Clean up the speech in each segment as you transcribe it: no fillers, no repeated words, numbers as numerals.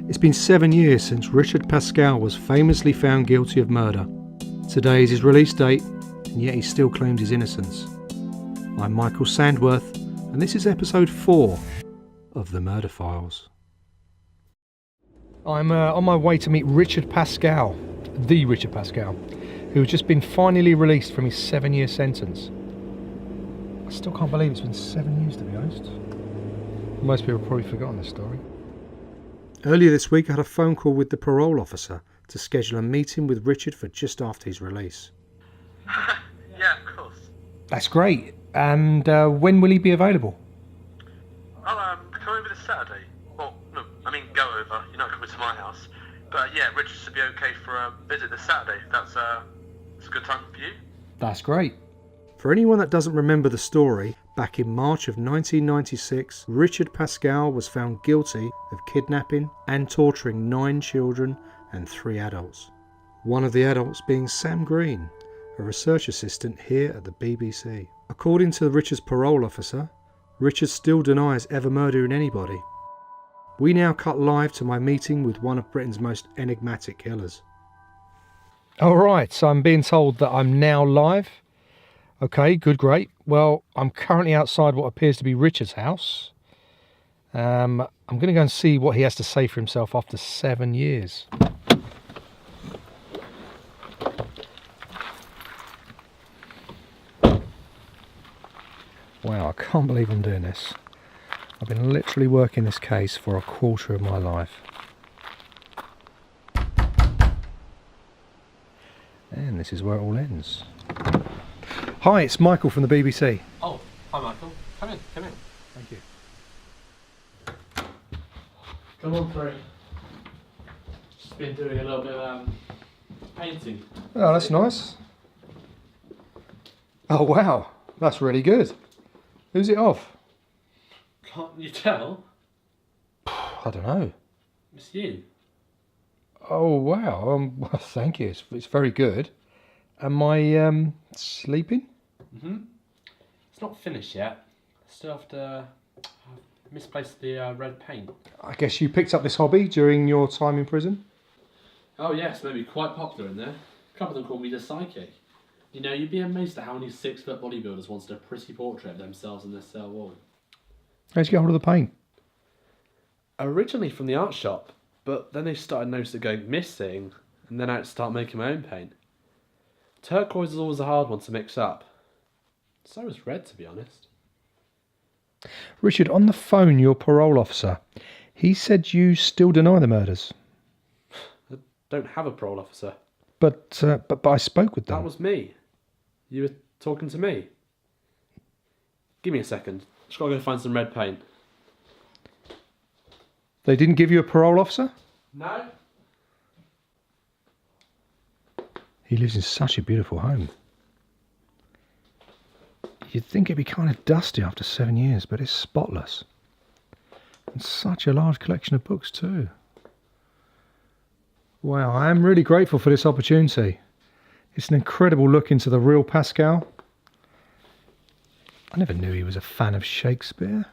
It's been 7 years since Richard Pascal was famously found guilty of murder. Today is his release date, and yet he still claims his innocence. I'm Micheal Sandworth, and this is episode 4 of The Murder Files. I'm on my way to meet Richard Pascal, the Richard Pascal, who has just been finally released from his 7-year sentence. I still can't believe it's been 7 years, to be honest. Most people have probably forgotten this story. Earlier this week I had a phone call with the parole officer to schedule a meeting with Richard for just after his release. Yeah, of course. That's great. And when will he be available? I'll come over this Saturday. Well, no, I mean go over. You're not coming to my house. But yeah, Richard should be okay for a visit this Saturday. That's a good time for you. That's great. For anyone that doesn't remember the story, back in March of 1996, Richard Pascal was found guilty of kidnapping and torturing 9 children and 3 adults. One of the adults being Sam Green, a research assistant here at the BBC. According to Richard's parole officer, Richard still denies ever murdering anybody. We now cut live to my meeting with one of Britain's most enigmatic killers. Alright, so I'm being told that I'm now live. Okay, good, great. Well, I'm currently outside what appears to be Richard's house. I'm going to go and see what he has to say for himself after 7 years. Wow, I can't believe I'm doing this. I've been literally working this case for a quarter of my life. And this is where it all ends. Hi, it's Michael from the BBC. Oh, hi Michael. Come in. Thank you. Come on through. Just been doing a little bit of painting. Oh, that's nice. Oh, wow. That's really good. Who's it of? Can't you tell? I don't know. It's you. Oh, wow. Well, thank you. It's very good. Am I sleeping? It's not finished yet. Still have to misplace the red paint. I guess you picked up this hobby during your time in prison? Oh yes, maybe quite popular in there. A couple of them call me the psychic. You know, you'd be amazed at how many 6-foot bodybuilders wanted a pretty portrait of themselves on their cell wall. How'd you get hold of the paint? Originally from the art shop, but then they started noticing it going missing, and then I had to start making my own paint. Turquoise is always a hard one to mix up. So is red, to be honest. Richard, on the phone, your parole officer, he said you still deny the murders. I don't have a parole officer. But I spoke with them. That was me. You were talking to me. Give me a second. Just gotta go find some red paint. They didn't give you a parole officer? No. He lives in such a beautiful home. You'd think it'd be kind of dusty after 7 years, but it's spotless. And such a large collection of books too. Wow, I am really grateful for this opportunity. It's an incredible look into the real Pascal. I never knew he was a fan of Shakespeare.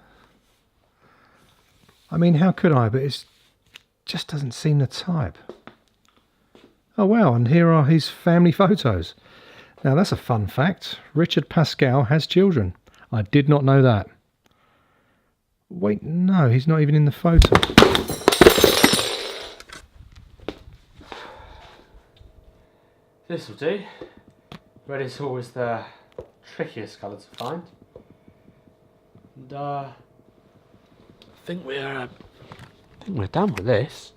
I mean, how could I? But it just doesn't seem the type. Oh wow, and here are his family photos. Now that's a fun fact. Richard Pascal has children. I did not know that. Wait, no, he's not even in the photo. This will do. Red is always the trickiest colour to find. And I think we're done with this.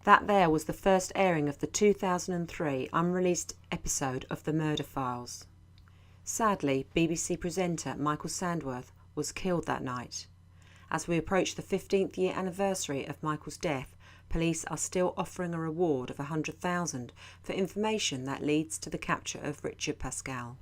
That there was the first airing of the 2003 unreleased episode of The Murder Files. Sadly, BBC presenter Micheal Sandworth was killed that night. As we approach the 15th year anniversary of Michael's death, police are still offering a reward of $100,000 for information that leads to the capture of Richard Pascal.